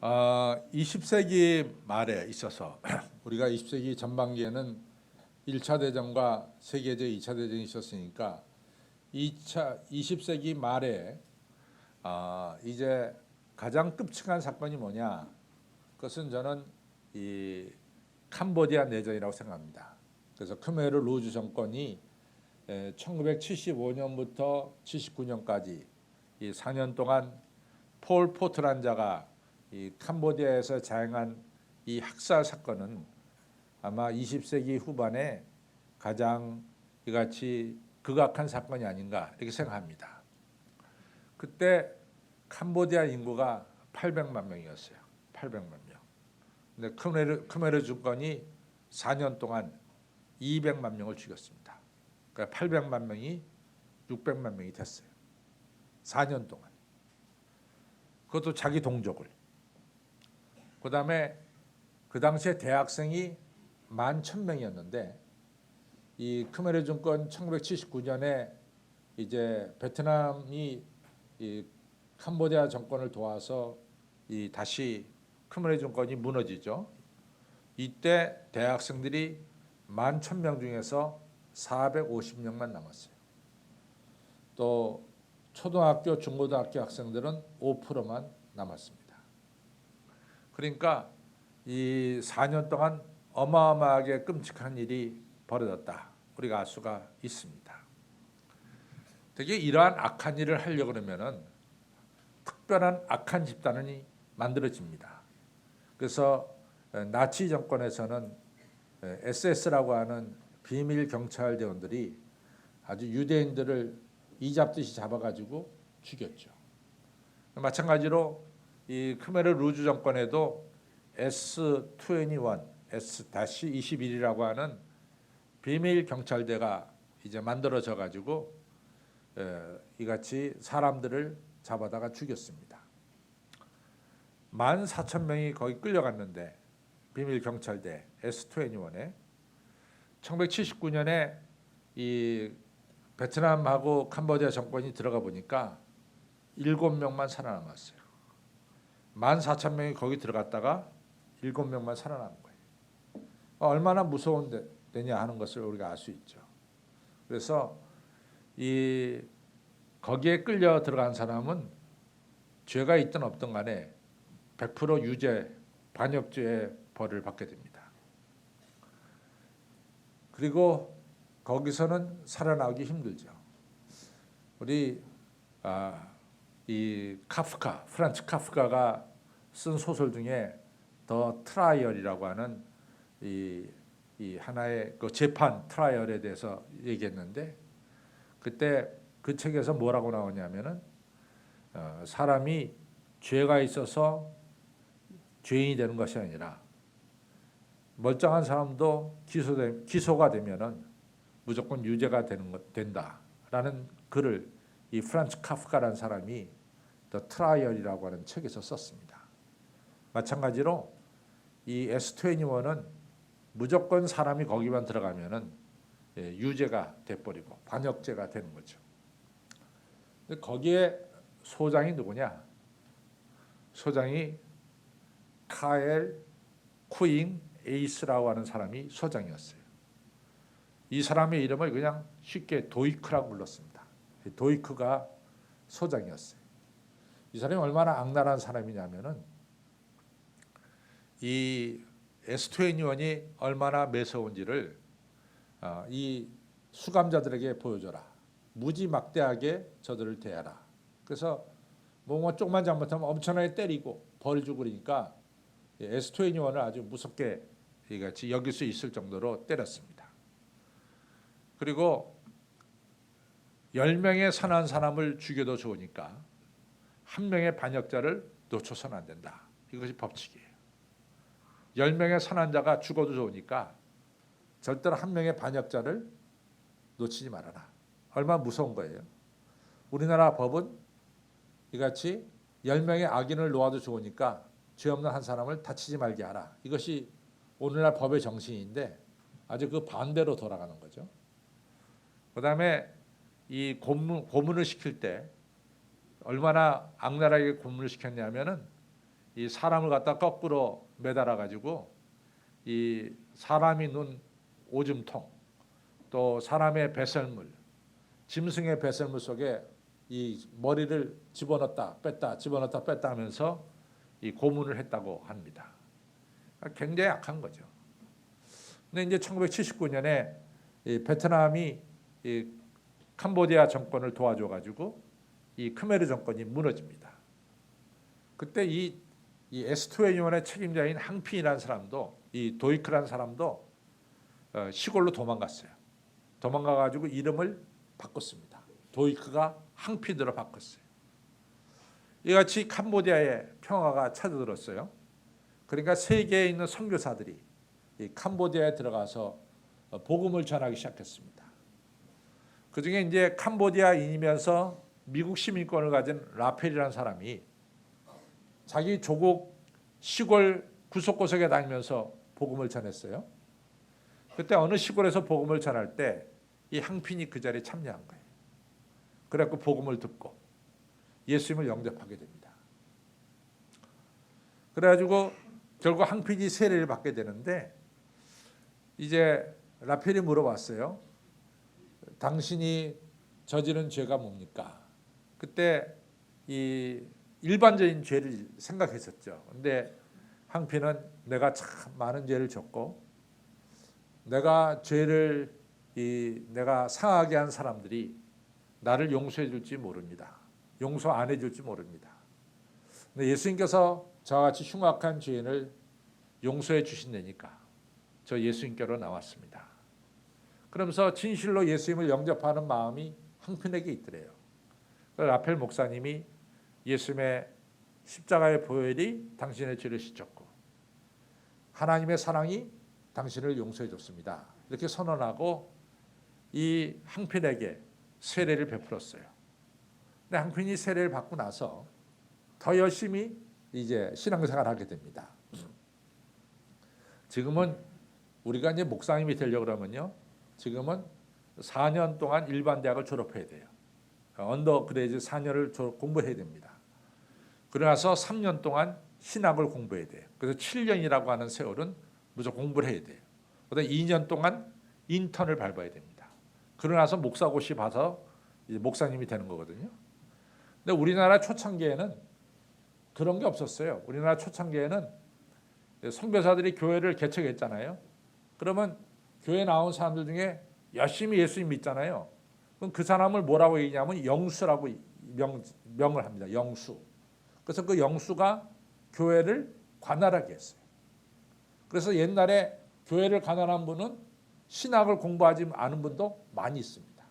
20세기 말에 있어서 우리가 20세기 전반기에는 1차 대전과 세계적 2차 대전이 있었으니까 20세기 말에 이제 가장 끔찍한 사건이 뭐냐? 그것은 저는 이 캄보디아 내전이라고 생각합니다. 그래서 크메르 루즈 정권이 1975년부터 79년까지 이 4년 동안 폴 포트라는 자가 이 캄보디아에서 자행한 이 학살 사건은 아마 20세기 후반에 가장 이같이 극악한 사건이 아닌가 이렇게 생각합니다. 그때 캄보디아 인구가 800만 명이었어요. 800만 명. 근데 크메르 정권이 4년 동안 200만 명을 죽였습니다. 그러니까 800만 명이 600만 명이 됐어요. 4년 동안. 그것도 자기 동족을. 그다음에 그 당시에 대학생이 11,000명이었는데 이 크메르 정권 1979년에 이제 베트남이 이 캄보디아 정권을 도와서 이 다시 크메르 정권이 무너지죠. 이때 대학생들이 11,000명 중에서 450명만 남았어요. 또 초등학교, 중고등학교 학생들은 5%만 남았습니다. 그러니까 이 4년 동안 어마어마하게 끔찍한 일이 벌어졌다. 우리가 알 수가 있습니다. 되게 이러한 악한 일을 하려고 그러면은 특별한 악한 집단이 만들어집니다. 그래서 나치 정권에서는 SS라고 하는 비밀 경찰 대원들이 아주 유대인들을 이잡듯이 잡아가지고 죽였죠. 마찬가지로 이 크메르 루즈 정권에도 S21, S-21이라고 하는 비밀 경찰대가 이제 만들어져 가지고 이같이 사람들을 잡아다가 죽였습니다. 14,000명이 거기 끌려갔는데 비밀 경찰대 S21에 1979년에 이 베트남하고 캄보디아 정권이 들어가 보니까 7명만 살아남았어요. 14,000명이 거기 들어갔다가 7명만 살아남은 거예요. 얼마나 무서운 데냐 하는 것을 우리가 알 수 있죠. 그래서 이 거기에 끌려 들어간 사람은 죄가 있든 없든 간에 100% 유죄, 반역죄의 벌을 받게 됩니다. 그리고 거기서는 살아나오기 힘들죠. 우리 이 카프카, 프란츠 카프카가 쓴 소설 중에 더 트라이얼이라고 하는 이 하나의 그 재판 트라이얼에 대해서 얘기했는데 그때 그 책에서 뭐라고 나오냐면은 사람이 죄가 있어서 죄인이 되는 것이 아니라 멀쩡한 사람도 기소가 되면은 무조건 유죄가 된다라는 글을 이 프란츠 카프카라는 사람이 더 트라이얼이라고 하는 책에서 썼습니다. 마찬가지로 이 S21은 무조건 사람이 거기만 들어가면은 유죄가 돼버리고 반역죄가 되는 거죠. 근데 거기에 소장이 누구냐? 소장이 카엘 쿠잉 에이스라고 하는 사람이 소장이었어요. 이 사람의 이름을 그냥 쉽게 도이크라고 불렀습니다. 도이크가 소장이었어요. 이 사람이 얼마나 악랄한 사람이냐면은 이 S21이 얼마나 매서운지를 이 수감자들에게 보여줘라. 무지막대하게 저들을 대하라. 그래서 뭐 조금만 잘못하면 엄청나게 때리고 벌 주고 그러니까 S21을 아주 무섭게 같이 여길 수 있을 정도로 때렸습니다. 그리고 10명의 선한 사람을 죽여도 좋으니까 한 명의 반역자를 놓쳐서는 안 된다. 이것이 법칙이에요. 10명의 선한 자가 죽어도 좋으니까 절대로 한 명의 반역자를 놓치지 말아라. 얼마나 무서운 거예요. 우리나라 법은 이같이 10명의 악인을 놓아도 좋으니까 죄 없는 한 사람을 다치지 말게 하라. 이것이 오늘날 법의 정신인데 아주 그 반대로 돌아가는 거죠. 그다음에 이 고문을 시킬 때 얼마나 악랄하게 고문을 시켰냐면은 이 사람을 갖다 거꾸로 매달아 가지고 이 사람이 눈 오줌통, 또 사람의 배설물, 짐승의 배설물 속에 이 머리를 집어넣었다 뺐다 집어넣었다 뺐다 하면서 이 고문을 했다고 합니다. 굉장히 악한 거죠. 근데 이제 1979년에 이 베트남이 이 캄보디아 정권을 도와줘 가지고 이 크메르 정권이 무너집니다. 그때 이 S2N의 책임자인 항핀이라는 사람도, 이 도이크라는 사람도 시골로 도망갔어요. 도망가 가지고 이름을 바꿨습니다. 도이크가 항핀으로 바꿨어요. 이같이 캄보디아에 평화가 찾아들었어요. 그러니까 세계에 있는 선교사들이 이 캄보디아에 들어가서 복음을 전하기 시작했습니다. 그중에 이제 캄보디아인이면서 미국 시민권을 가진 라펠이라는 사람이 자기 조국 시골 구석구석에 다니면서 복음을 전했어요. 그때 어느 시골에서 복음을 전할 때 이 항핀이 그 자리에 참여한 거예요. 그래갖고 복음을 듣고 예수님을 영접하게 됩니다. 그래가지고 결국 항핀이 세례를 받게 되는데 이제 라펠이 물어봤어요. 당신이 저지른 죄가 뭡니까? 그때 이 일반적인 죄를 생각했었죠. 근데 항핀은 내가 참 많은 죄를 졌고 내가 죄를 내가 상하게 한 사람들이 나를 용서해 줄지 모릅니다. 용서 안 해 줄지 모릅니다. 근데 예수님께서 저와 같이 흉악한 죄인을 용서해 주신다니까 저 예수님께로 나왔습니다. 그러면서 진실로 예수님을 영접하는 마음이 항핀에게 있더래요. 라펠 목사님이 예수님의 십자가의 보혈이 당신의 죄를 씻었고 하나님의 사랑이 당신을 용서해 줬습니다. 이렇게 선언하고 이 항핀에게 세례를 베풀었어요. 근데 항핀이 세례를 받고 나서 더 열심히 이제 신앙생활을 하게 됩니다. 지금은 우리가 이제 목사님이 되려고 그러면요, 지금은 4년 동안 일반 대학을 졸업해야 돼요. 언더그레이드 4년을 공부해야 됩니다. 그러나서 3년 동안 신학을 공부해야 돼요. 그래서 7년이라고 하는 세월은 무조건 공부를 해야 돼요. 그다음에 2년 동안 인턴을 밟아야 됩니다. 그러나서 목사고시 봐서 이제 목사님이 되는 거거든요. 근데 우리나라 초창기에는 그런 게 없었어요. 우리나라 초창기에는 선교사들이 교회를 개척했잖아요. 그러면 교회 나온 사람들 중에 열심히 예수님 믿잖아요. 그럼 그 사람을 뭐라고 얘기냐면 영수라고 명을 합니다. 영수. 그래서 그 영수가 교회를 관할하게 했어요. 그래서 옛날에 교회를 관할한 분은 신학을 공부하지 않은 분도 많이 있습니다.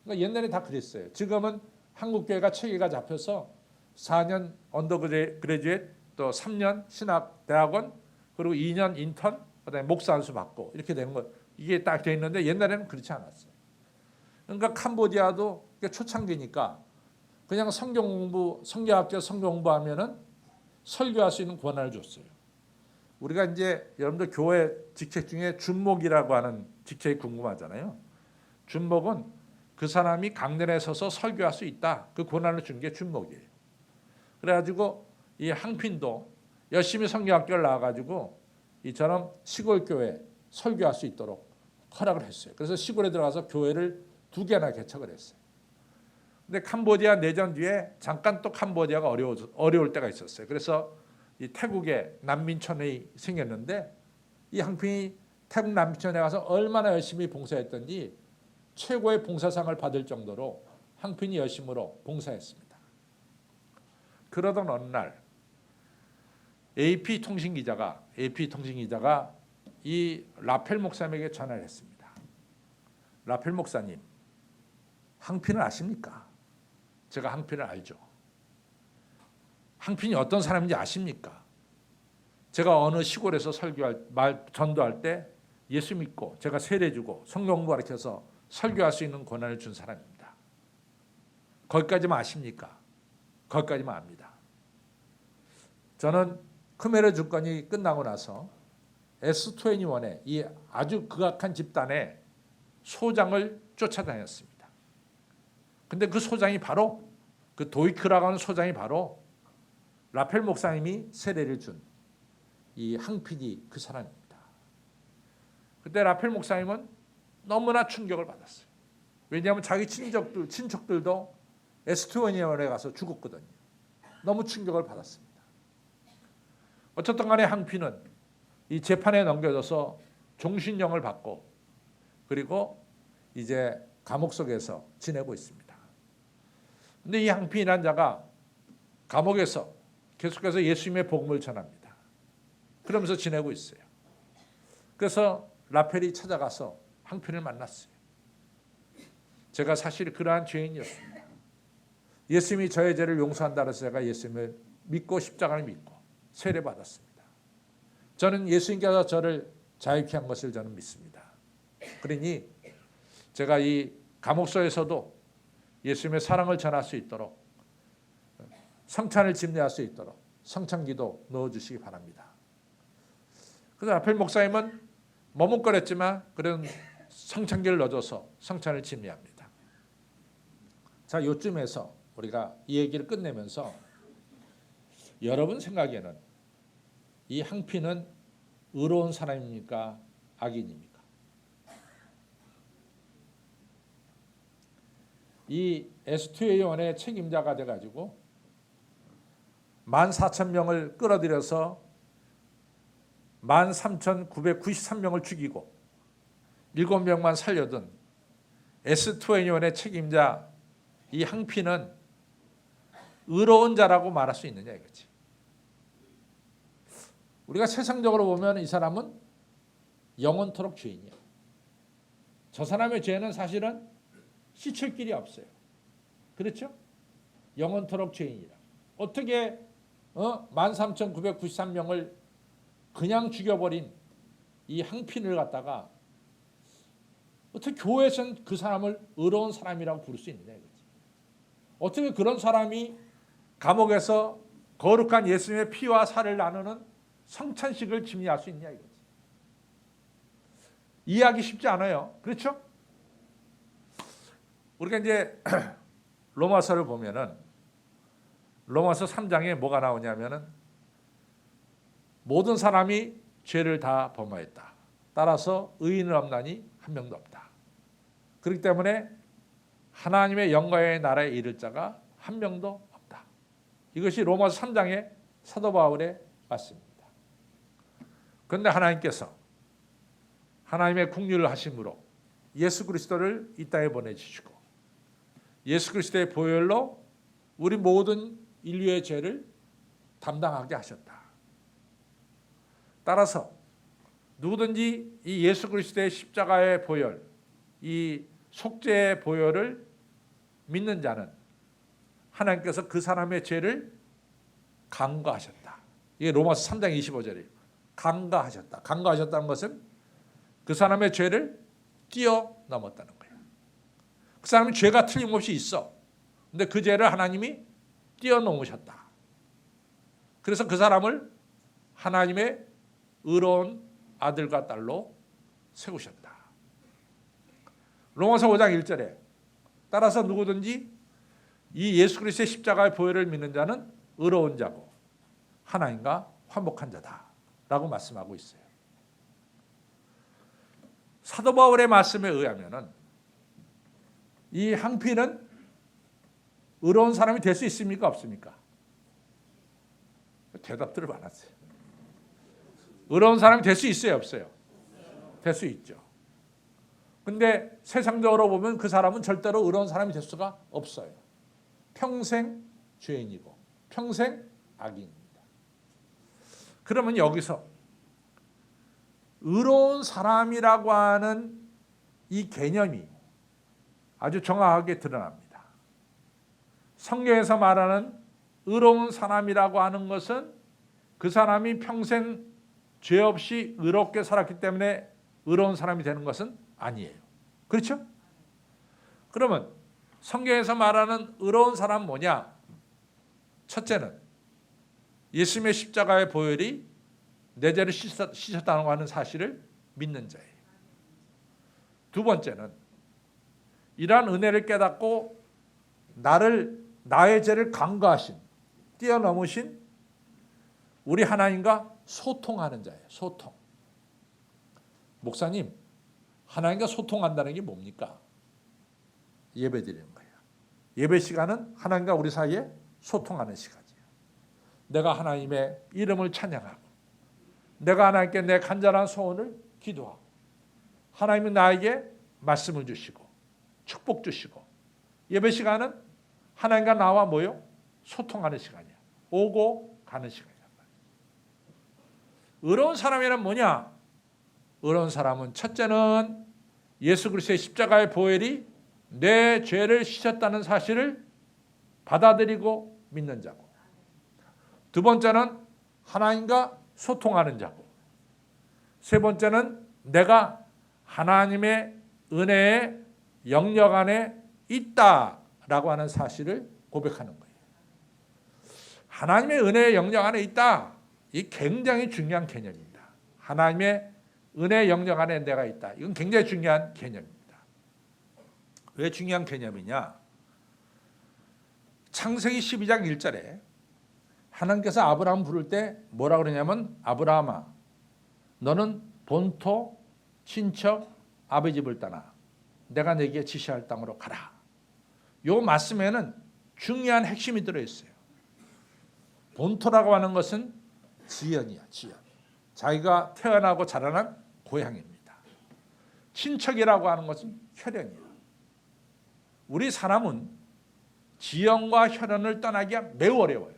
그러니까 옛날에 다 그랬어요. 지금은 한국 교회가 체계가 잡혀서 4년 언더그레주엣, 또 3년 신학 대학원, 그리고 2년 인턴, 그다음에 목사 안수 받고 이렇게 되는 거, 이게 딱 돼 있는데 옛날에는 그렇지 않았어요. 그러니까 캄보디아도 초창기니까 그냥 성경 공부, 성경학교 성경 공부하면은 설교할 수 있는 권한을 줬어요. 우리가 이제 여러분들 교회 직책 중에 준목이라고 하는 직책이 궁금하잖아요. 준목은 그 사람이 강단에 서서 설교할 수 있다. 그 권한을 준 게 준목이에요. 그래가지고 이 항핀도 열심히 성경학교를 나와가지고 이처럼 시골 교회 설교할 수 있도록 허락을 했어요. 그래서 시골에 들어가서 교회를 2개나 개척을 했어요. 근데 캄보디아 내전 뒤에 잠깐 또 캄보디아가 어려울 때가 있었어요. 그래서 이 태국에 난민촌이 생겼는데 이 항핀이 태국 난민촌에 가서 얼마나 열심히 봉사했던지 최고의 봉사상을 받을 정도로 항핀이 열심으로 봉사했습니다. 그러던 어느 날 AP 통신 기자가 이 라펠 목사님에게 전화를 했습니다. 라펠 목사님, 항핀을 아십니까? 제가 항핀을 알죠. 항핀이 어떤 사람인지 아십니까? 제가 어느 시골에서 전도할 때 예수 믿고 제가 세례주고 성경 공부 가르쳐서 설교할 수 있는 권한을 준 사람입니다. 거기까지만 아십니까? 거기까지만 압니다. 저는 크메르 주권이 끝나고 나서 S2N의 이 아주 극악한 집단의 소장을 라펠 목사님이 세례를 준 이 항핀이 그 사람입니다. 그때 라펠 목사님은 너무나 충격을 받았어요. 왜냐하면 자기 친척들도 에스토니아에 가서 죽었거든요. 너무 충격을 받았습니다. 어쨌든 간에 항핀은 이 재판에 넘겨져서 종신형을 받고 그리고 이제 감옥 속에서 지내고 있습니다. 그런데 이 항핀이라는 자가 감옥에서 계속해서 예수님의 복음을 전합니다. 그러면서 지내고 있어요. 그래서 라펠이 찾아가서 항핀을 만났어요. 제가 사실 그러한 죄인이었습니다. 예수님이 저의 죄를 용서한다 해서 제가 예수님을 믿고 십자가를 믿고 세례받았습니다. 저는 예수님께서 저를 자유케 한 것을 저는 믿습니다. 그러니 제가 이 감옥소에서도 예수님의 사랑을 전할 수 있도록 성찬을 집례할 수 있도록 성찬기도 넣어주시기 바랍니다. 그래서 라펠 목사님은 머뭇거렸지만 그런 성찬기를 넣어줘서 성찬을 집례합니다. 자, 요쯤에서 우리가 이 얘기를 끝내면서 여러분 생각에는 이 항핀은 의로운 사람입니까? 악인입니까? 이 에스투에 요원의 책임자가 돼가지고 14,000명을 끌어들여서 13,993명을 죽이고 7명만 살려둔 에스투에 요원의 책임자 이 항핀은 의로운 자라고 말할 수 있느냐 이거지. 우리가 세상적으로 보면 이 사람은 영원토록 죄인이야. 저 사람의 죄는 사실은 씻을 길이 없어요. 그렇죠? 영원토록 죄인이라. 어떻게 13,993명을 그냥 죽여버린 이 항핀을 갖다가 어떻게 교회에서는 그 사람을 의로운 사람이라고 부를 수 있느냐 이거지. 어떻게 그런 사람이 감옥에서 거룩한 예수님의 피와 살을 나누는 성찬식을 집례할 수 있냐 이거지. 이해하기 쉽지 않아요. 그렇죠? 우리가 이제 로마서를 보면은 로마서 3장에 뭐가 나오냐면은 모든 사람이 죄를 다 범하였다. 따라서 의인은 없나니 한 명도 없다. 그렇기 때문에 하나님의 영광의 나라에 이를 자가 한 명도 없다. 이것이 로마서 3장의 사도 바울의 말씀입니다. 그런데 하나님께서 하나님의 긍휼을 하심으로 예수 그리스도를 이 땅에 보내주시고 예수 그리스도의 보혈로 우리 모든 인류의 죄를 담당하게 하셨다. 따라서 누구든지 이 예수 그리스도의 십자가의 보혈, 이 속죄의 보혈을 믿는 자는 하나님께서 그 사람의 죄를 간과하셨다. 이게 로마서 3장 25절이에요. 간과하셨다. 간과하셨다는 것은 그 사람의 죄를 뛰어넘었다는 거예요. 그 사람은 죄가 틀림없이 있어. 근데 그 죄를 하나님이 뛰어넘으셨다. 그래서 그 사람을 하나님의 의로운 아들과 딸로 세우셨다. 로마서 5장 1절에 따라서 누구든지 이 예수 그리스도의 십자가의 보혈을 믿는 자는 의로운 자고 하나님과 화목한 자다라고 말씀하고 있어요. 사도 바울의 말씀에 의하면은 이 항핀은 의로운 사람이 될 수 있습니까? 없습니까? 대답들을 많았어요. 의로운 사람이 될 수 있어요? 없어요? 될 수 있죠. 근데 세상적으로 보면 그 사람은 절대로 의로운 사람이 될 수가 없어요. 평생 죄인이고 평생 악인입니다. 그러면 여기서 의로운 사람이라고 하는 이 개념이 아주 정확하게 드러납니다. 성경에서 말하는 의로운 사람이라고 하는 것은 그 사람이 평생 죄 없이 의롭게 살았기 때문에 의로운 사람이 되는 것은 아니에요. 그렇죠? 그러면 성경에서 말하는 의로운 사람은 뭐냐? 첫째는 예수님의 십자가의 보혈이 내 죄를 씻었다고 하는 사실을 믿는 자예요. 두 번째는 이러한 은혜를 깨닫고 나의 죄를 간과하신, 뛰어넘으신 우리 하나님과 소통하는 자예요. 소통. 목사님, 하나님과 소통한다는 게 뭡니까? 예배 드리는 거예요. 예배 시간은 하나님과 우리 사이에 소통하는 시간이에요. 내가 하나님의 이름을 찬양하고 내가 하나님께 내 간절한 소원을 기도하고 하나님은 나에게 말씀을 주시고 축복 주시고 예배 시간은 하나님과 나와 뭐요? 소통하는 시간이야. 오고 가는 시간이란 말이야. 의로운 사람이란 뭐냐? 의로운 사람은 첫째는 예수 그리스도의 십자가의 보혈이 내 죄를 씻었다는 사실을 받아들이고 믿는 자고, 두 번째는 하나님과 소통하는 자고, 세 번째는 내가 하나님의 은혜의 영역 안에 있다라고 하는 사실을 고백하는 거예요. 하나님의 은혜의 영역 안에 있다. 이 굉장히 중요한 개념입니다. 하나님의 은혜의 영역 안에 내가 있다. 이건 굉장히 중요한 개념입니다. 왜 중요한 개념이냐? 창세기 12장 1절에 하나님께서 아브라함 부를 때 뭐라 그러냐면 아브라함아 너는 본토 친척 아버지 집을 떠나 내가 내게 지시할 땅으로 가라. 요 말씀에는 중요한 핵심이 들어있어요. 본토라고 하는 것은 지연이야. 지연. 자기가 태어나고 자라난 고향입니다. 친척이라고 하는 것은 혈연이야. 우리 사람은 지연과 혈연을 떠나기가 매우 어려워요.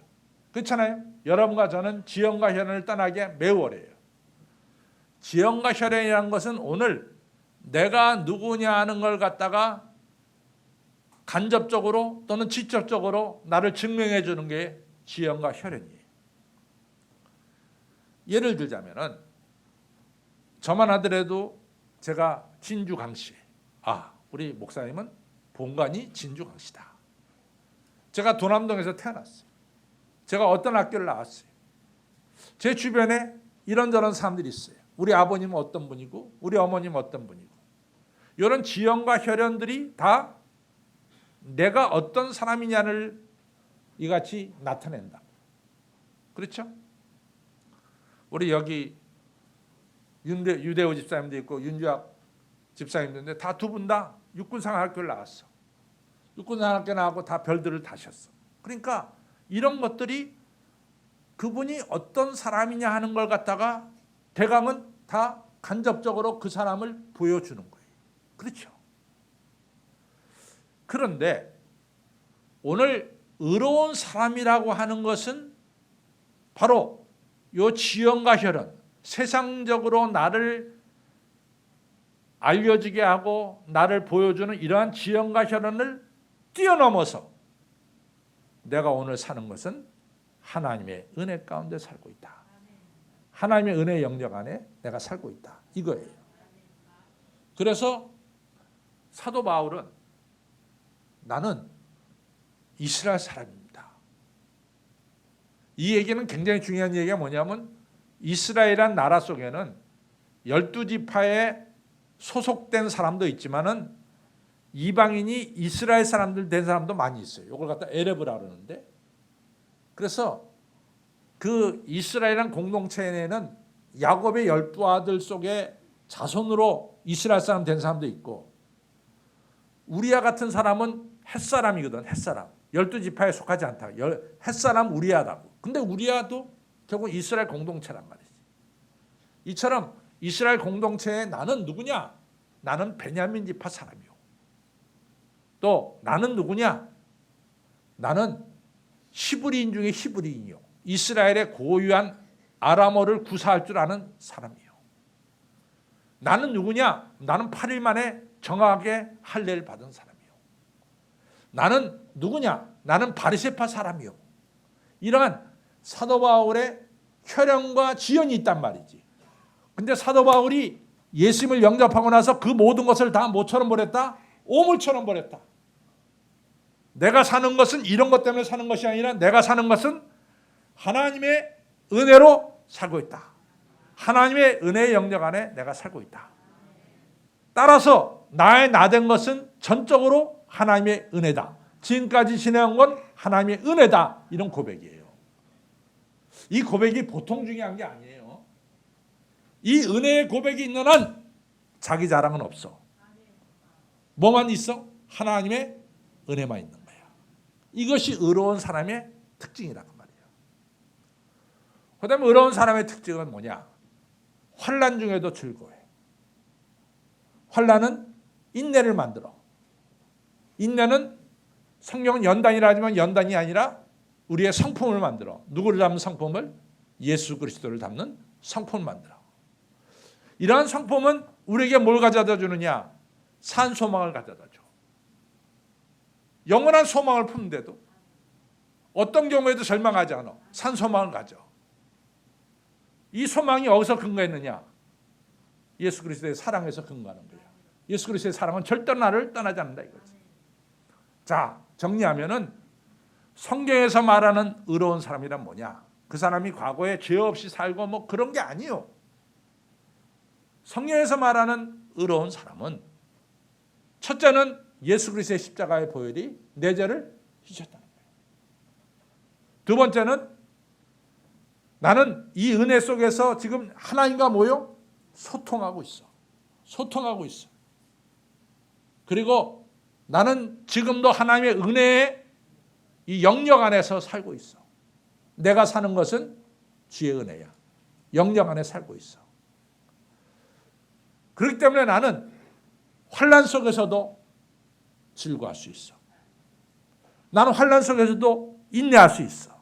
그렇잖아요. 여러분과 저는 지연과 혈연을 떠나기가 매우 어려워요. 지연과 혈연이라는 것은 오늘 내가 누구냐 하는 걸 갖다가 간접적으로 또는 직접적으로 나를 증명해 주는 게 지연과 혈연이에요. 예를 들자면은 저만 하더라도 제가 진주 강씨, 우리 목사님은 본관이 진주 강씨다. 제가 도남동에서 태어났어요. 제가 어떤 학교를 나왔어요. 제 주변에 이런저런 사람들이 있어요. 우리 아버님은 어떤 분이고 우리 어머님은 어떤 분이고, 이런 지연과 혈연들이 다 내가 어떤 사람이냐를 이같이 나타낸다. 그렇죠? 우리 여기 유대호 집사님도 있고 윤주학 집사님도 있는데 다 두 분 다 육군상학교를 나왔어. 육군상학교 나오고 다 별들을 다셨어. 그러니까 이런 것들이 그분이 어떤 사람이냐 하는 걸 갖다가 대강은 다 간접적으로 그 사람을 보여주는 거예요. 그렇죠? 그런데 오늘 의로운 사람이라고 하는 것은 바로 요 지연과 혈연, 세상적으로 나를 알려지게 하고 나를 보여주는 이러한 지연과 혈연을 뛰어넘어서 내가 오늘 사는 것은 하나님의 은혜 가운데 살고 있다. 하나님의 은혜 영역 안에 내가 살고 있다. 이거예요. 그래서 사도 바울은 나는 이스라엘 사람입니다. 이 얘기는 굉장히 중요한 얘기가 뭐냐면 이스라엘이란 나라 속에는 12지파에 소속된 사람도 있지만은 이방인이 이스라엘 사람들 된 사람도 많이 있어요. 이걸 갖다 에레브라 그러는데, 그래서 그 이스라엘이란 공동체에는 야곱의 12아들 속에 자손으로 이스라엘 사람 된 사람도 있고, 우리아 같은 사람은 햇사람이거든. 햇사람. 12지파에 속하지 않다. 햇사람 우리아라고. 근데 우리아도 결국 이스라엘 공동체란 말이지. 이처럼 이스라엘 공동체에 나는 누구냐? 나는 베냐민 지파 사람이요. 또 나는 누구냐? 나는 히브리인 중에 히브리인이요. 이스라엘의 고유한 아람어를 구사할 줄 아는 사람이요. 나는 누구냐? 나는 8일 만에 정확하게 할례를 받은 사람이요. 나는 누구냐? 나는 바리새파 사람이요. 이러한 사도 바울의 혈연과 지연이 있단 말이지. 근데 사도 바울이 예수님을 영접하고 나서 그 모든 것을 다 뭐처럼 버렸다? 오물처럼 버렸다. 내가 사는 것은 이런 것 때문에 사는 것이 아니라 내가 사는 것은 하나님의 은혜로 살고 있다. 하나님의 은혜의 영역 안에 내가 살고 있다. 따라서 나의 나된 것은 전적으로 하나님의 은혜다. 지금까지 지내온 건 하나님의 은혜다. 이런 고백이에요. 이 고백이 보통 중요한 게 아니에요. 이 은혜의 고백이 있는 한 자기 자랑은 없어. 뭐만 있어? 하나님의 은혜만 있는 거야. 이것이 의로운 사람의 특징이란 말이에요. 그 다음에 의로운 사람의 특징은 뭐냐? 환난 중에도 즐거워해. 환난은 인내를 만들어. 인내는 성경은 연단이라 하지만 연단이 아니라 우리의 성품을 만들어. 누구를 담는 성품을? 예수 그리스도를 담는 성품을 만들어. 이러한 성품은 우리에게 뭘 가져다 주느냐? 산 소망을 가져다 줘. 영원한 소망을 품는데도 어떤 경우에도 절망하지 않아. 산 소망을 가져. 이 소망이 어디서 근거했느냐? 예수 그리스도의 사랑에서 근거하는 거예요. 예수 그리스도의 사랑은 절대 나를 떠나지 않는다 이거지. 자, 정리하면은 성경에서 말하는 의로운 사람이란 뭐냐? 그 사람이 과거에 죄 없이 살고 뭐 그런 게 아니요. 성경에서 말하는 의로운 사람은 첫째는 예수 그리스도의 십자가의 보혈이 내 죄를 씻었다는 거예요. 두 번째는 나는 이 은혜 속에서 지금 하나님과 뭐요? 소통하고 있어. 소통하고 있어. 그리고 나는 지금도 하나님의 은혜의 이 영역 안에서 살고 있어. 내가 사는 것은 주의 은혜야. 영역 안에 살고 있어. 그렇기 때문에 나는 환난 속에서도 즐거워할 수 있어. 나는 환난 속에서도 인내할 수 있어.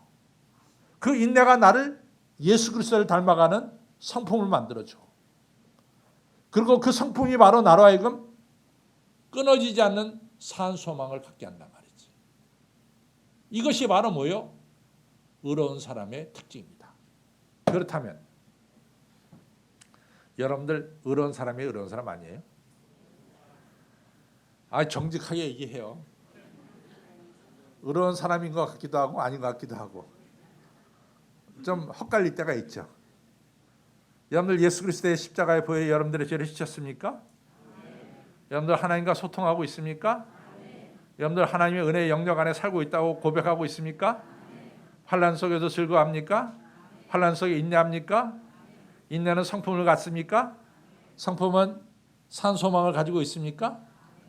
그 인내가 나를 예수 그리스도를 닮아가는 성품을 만들어줘. 그리고 그 성품이 바로 나로 하여금 끊어지지 않는 산 소망을 갖게 한단 말이지. 이것이 바로 뭐요? 의로운 사람의 특징입니다. 그렇다면 여러분들 의로운 사람이 의로운 사람 아니에요? 정직하게 얘기해요. 의로운 사람인 것 같기도 하고 아닌 것 같기도 하고 좀 헛갈릴 때가 있죠. 여러분들 예수 그리스도의 십자가의 보혈이 여러분들의 죄를 씻었습니까? 여러분들 하나님과 소통하고 있습니까? 여러분들 하나님의 은혜의 영역 안에 살고 있다고 고백하고 있습니까? 환난 속에서 즐거워합니까? 환난 속에 인내합니까? 인내는 성품을 갖습니까? 성품은 산 소망을 가지고 있습니까?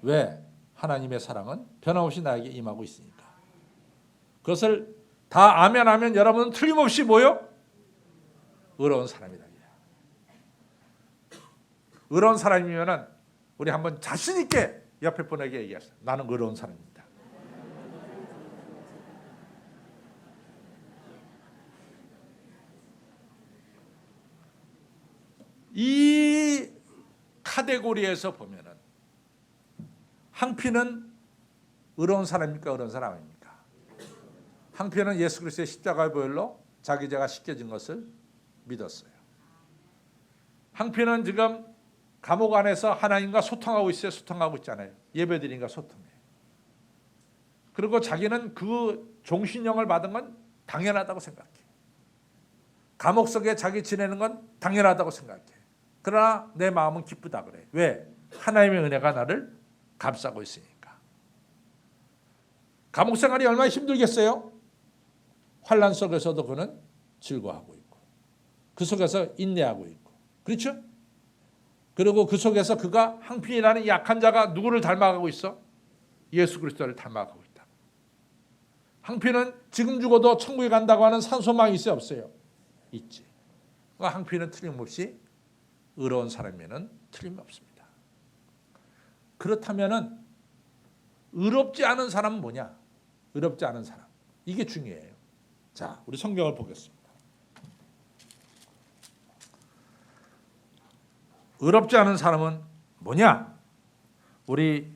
왜? 하나님의 사랑은 변함없이 나에게 임하고 있으니까. 그것을 다 아멘하면 여러분은 틀림없이 뭐요? 의로운 사람이다. 의로운 사람이면은 우리 한번 자신 있게 옆에 분에게 얘기하세요. 나는 의로운 사람입니다. 이 카테고리에서 보면은 항피는 의로운 사람입니까? 의로운 사람 아닙니까? 항피는 예수 그리스도의 십자가의 보혈로 자기 죄가 씻겨진 것을 믿었어요. 항피는 지금 감옥 안에서 하나님과 소통하고 있어요. 소통하고 있잖아요. 예배드리니까 소통해. 그리고 자기는 그 종신형을 받은 건 당연하다고 생각해. 감옥 속에 자기 지내는 건 당연하다고 생각해. 그러나 내 마음은 기쁘다 그래. 왜? 하나님의 은혜가 나를 감싸고 있으니까. 감옥 생활이 얼마나 힘들겠어요? 환난 속에서도 그는 즐거워하고 있고 그 속에서 인내하고 있고 그렇죠? 그리고 그 속에서 그가 항피라는 약한 자가 누구를 닮아가고 있어? 예수 그리스도를 닮아가고 있다. 항피는 지금 죽어도 천국에 간다고 하는 산소망이 있어요? 없어요? 있지. 항피는 틀림없이 의로운 사람이면 틀림없습니다. 그렇다면 의롭지 않은 사람은 뭐냐? 의롭지 않은 사람. 이게 중요해요. 자, 우리 성경을 보겠습니다. 의롭지 않은 사람은 뭐냐? 우리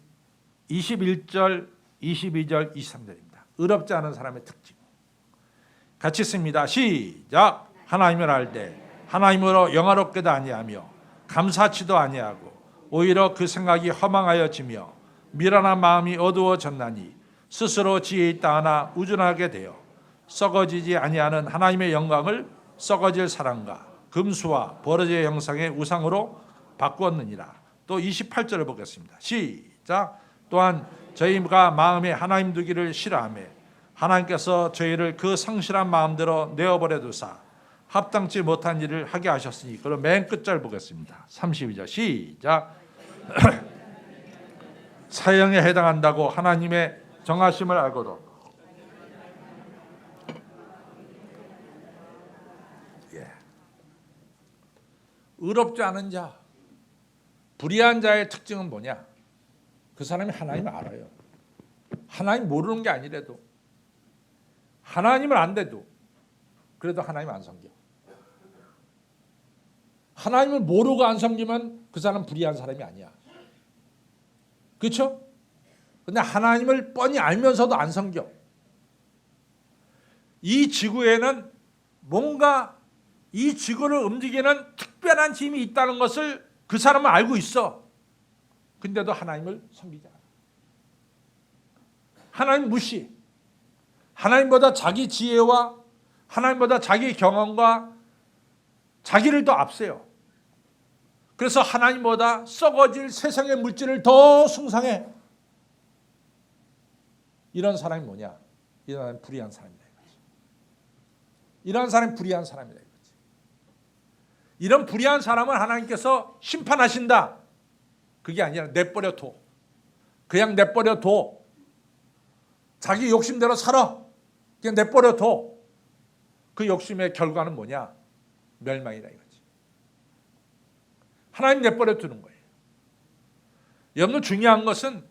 21절, 22절, 23절입니다. 의롭지 않은 사람의 특징. 같이 씁니다. 시작. 하나님을 알 때 하나님으로 영화롭게도 아니하며 감사치도 아니하고 오히려 그 생각이 허망하여지며 미련한 마음이 어두워졌나니 스스로 지혜 있다 하나 우준하게 되어 썩어지지 아니하는 하나님의 영광을 썩어질 사랑과 금수와 버러지의 형상의 우상으로 바꾸었느니라. 또 28절을 보겠습니다. 시작. 또한 저희가 마음에 하나님 두기를 싫어하며 하나님께서 저희를 그 상실한 마음대로 내어버려 두사 합당치 못한 일을 하게 하셨으니. 그럼 맨 끝절 보겠습니다. 32절 시작. 사형에 해당한다고 하나님의 정하심을 알고도 의롭지 않은 자, 불의한 자의 특징은 뭐냐? 그 사람이 하나님을 알아요. 하나님 모르는 게 아니래도, 하나님을 안 돼도 그래도 하나님 안 섬겨. 하나님을 모르고 안 섬기면 그 사람 불의한 사람이 아니야. 그렇죠? 근데 하나님을 뻔히 알면서도 안 섬겨. 이 지구에는 뭔가 이 지구를 움직이는 특별한 힘이 있다는 것을 그 사람은 알고 있어. 근데도 하나님을 섬기지 않아. 하나님 무시. 하나님보다 자기 지혜와 하나님보다 자기 경험과 자기를 더 앞세요. 그래서 하나님보다 썩어질 세상의 물질을 더 숭상해. 이런 사람이 뭐냐? 이런 사람이 불의한 사람이다. 이런 사람이 불의한 사람이다. 이런 불의한 사람을 하나님께서 심판하신다. 그게 아니라 내버려 둬. 그냥 내버려 둬. 자기 욕심대로 살아. 그냥 내버려 둬. 그 욕심의 결과는 뭐냐? 멸망이다 이거지. 하나님 내버려 두는 거예요. 여러분 중요한 것은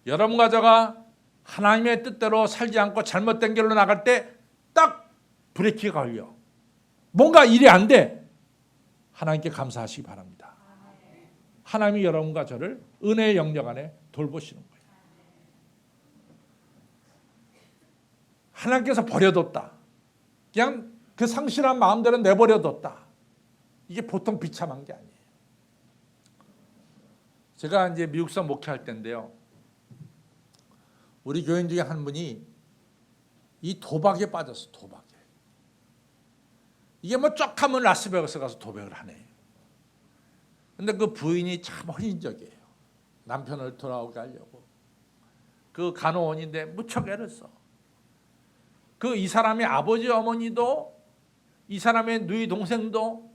여러분과 저가 하나님의 뜻대로 살지 않고 잘못된 길로 나갈 때 딱 브레이크가 걸려. 뭔가 일이 안 돼. 하나님께 감사하시기 바랍니다. 하나님이 여러분과 저를 은혜의 영역 안에 돌보시는 거예요. 하나님께서 버려뒀다. 그냥 그 상실한 마음대로 내버려뒀다. 이게 보통 비참한 게 아니에요. 제가 이제 미국서 목회할 때인데요. 우리 교인 중에 한 분이 이 도박에 빠졌어. 도박에. 이게 뭐 쫙 하면 라스베가스 가서 도박을 하네. 근데 그 부인이 참 헌인적이에요. 남편을 돌아오게 하려고. 그 간호원인데 무척 애를 써. 그 이 사람의 아버지 어머니도 이 사람의 누이 동생도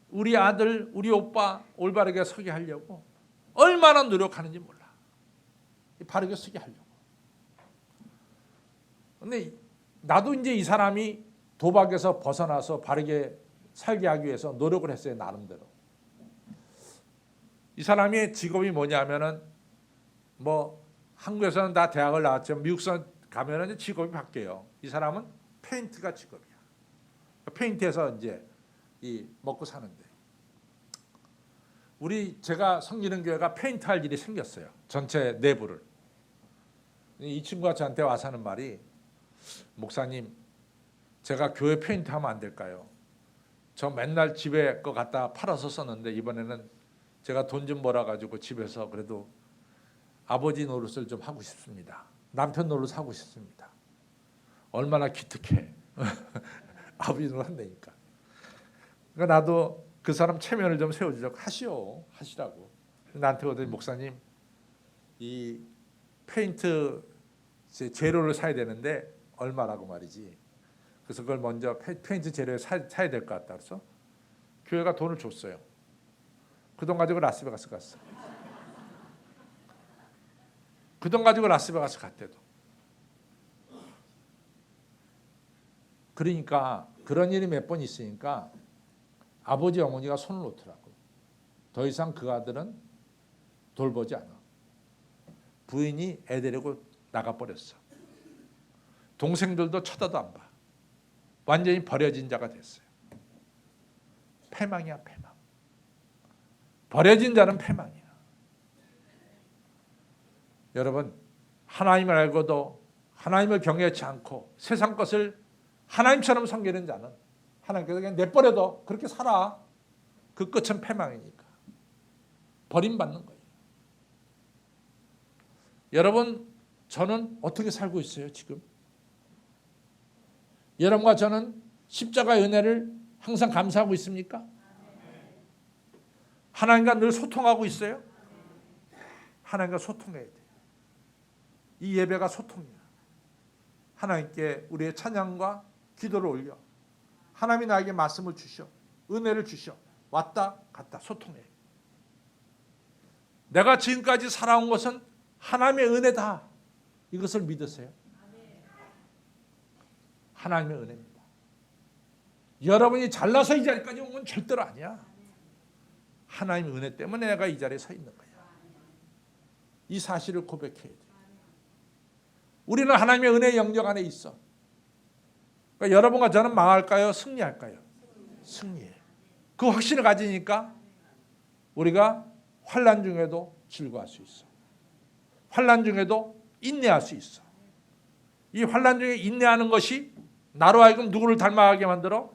우리 아들 우리 오빠 올바르게 서게 하려고 얼마나 노력하는지 몰라. 바르게 서게 하려고. 근데 나도 이제 이 사람이 도박에서 벗어나서 바르게 살게 하기 위해서 노력을 했어요. 나름대로. 이 사람의 직업이 뭐냐면은 뭐 한국에서는 다 대학을 나왔지만 미국서 가면은 직업이 바뀌어요. 이 사람은 페인트가 직업이야. 페인트에서 이제 이 먹고 사는데 제가 섬기는 교회가 페인트 할 일이 생겼어요. 전체 내부를. 이 친구가 저한테 와서 하는 말이 목사님 제가 교회 페인트 하면 안 될까요? 저 맨날 집에 거 갖다 팔아서 썼는데 이번에는 제가 돈 좀 벌어가지고 집에서 그래도 아버지 노릇을 좀 하고 싶습니다. 남편 노릇 하고 싶습니다. 얼마나 기특해. 아버지 노릇 한다니까. 그러니까 나도 그 사람 체면을 좀 세워주려고 하시라고. 나한테 오더니 목사님 이 페인트 재료를 사야 되는데 얼마라고 말이지. 그래서 그걸 먼저 페인트 재료를 사야 될 것 같다. 그래서 교회가 돈을 줬어요. 그 돈 가지고 라스베가스 갔어. 그 돈 가지고 라스베가스 갔대도. 그러니까 그런 일이 몇 번 있으니까 아버지 어머니가 손을 놓더라고. 더 이상 그 아들은 돌보지 않아. 부인이 애 데리고 나가버렸어. 동생들도 쳐다도 안 봐. 완전히 버려진 자가 됐어요. 패망이야, 패망. 버려진 자는 패망이야. 여러분, 하나님을 알고도 하나님을 경외치 않고 세상 것을 하나님처럼 섬기는 자는 하나님께서 그냥 내버려둬. 그렇게 살아. 그 끝은 패망이니까. 버림받는 거예요. 여러분, 저는 어떻게 살고 있어요, 지금? 여러분과 저는 십자가의 은혜를 항상 감사하고 있습니까? 하나님과 늘 소통하고 있어요? 하나님과 소통해야 돼요. 이 예배가 소통이야. 하나님께 우리의 찬양과 기도를 올려 하나님이 나에게 말씀을 주셔, 은혜를 주셔, 왔다 갔다 소통해. 내가 지금까지 살아온 것은 하나님의 은혜다. 이것을 믿으세요. 하나님의 은혜입니다. 여러분이 잘나서 이 자리까지 온 건 절대로 아니야. 하나님의 은혜 때문에 내가 이 자리에 서 있는 거야. 이 사실을 고백해야 돼. 우리는 하나님의 은혜의 영역 안에 있어. 그러니까 여러분과 저는 망할까요? 승리할까요? 승리해. 그 확신을 가지니까 우리가 환난 중에도 즐거워할 수 있어. 환난 중에도 인내할 수 있어. 이 환난 중에 인내하는 것이 나로 하여금 누구를 닮아가게 만들어?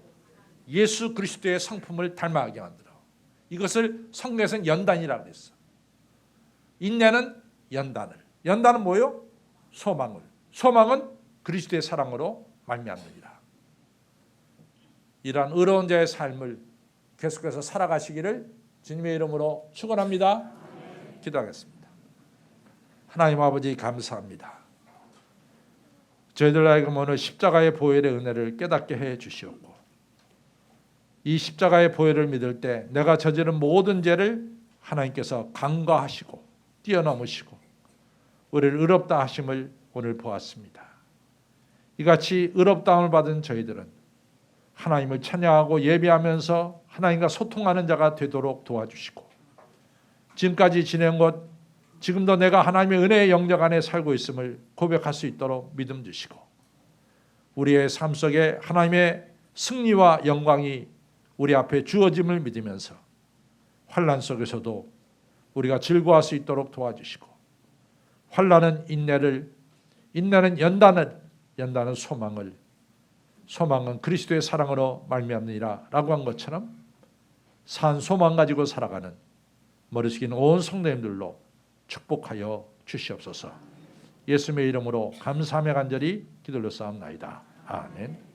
예수 그리스도의 성품을 닮아가게 만들어. 이것을 성경에서는 연단이라고 했어. 인내는 연단을. 연단은 뭐요? 소망을. 소망은 그리스도의 사랑으로 말미암느니라. 이러한 의로운 자의 삶을 계속해서 살아가시기를 주님의 이름으로 축원합니다. 기도하겠습니다. 하나님 아버지 감사합니다. 저희들 하여금 오늘 십자가의 보혈의 은혜를 깨닫게 해 주시옵고 이 십자가의 보혈을 믿을 때 내가 저지른 모든 죄를 하나님께서 간과하시고 뛰어넘으시고 우리를 의롭다 하심을 오늘 보았습니다. 이같이 의롭다함을 받은 저희들은 하나님을 찬양하고 예배하면서 하나님과 소통하는 자가 되도록 도와주시고 지금까지 지낸 것 지금도 내가 하나님의 은혜의 영역 안에 살고 있음을 고백할 수 있도록 믿음 주시고 우리의 삶 속에 하나님의 승리와 영광이 우리 앞에 주어짐을 믿으면서 환난 속에서도 우리가 즐거워할 수 있도록 도와주시고 환난은 인내를, 인내는 연단을, 연단은 소망을, 소망은 그리스도의 사랑으로 말미암느니라 라고 한 것처럼 산 소망 가지고 살아가는 머리 숙인 온 성도님들로 축복하여 주시옵소서. 예수님의 이름으로 감사하며 간절히 기도를 쌓옵나이다. 아멘.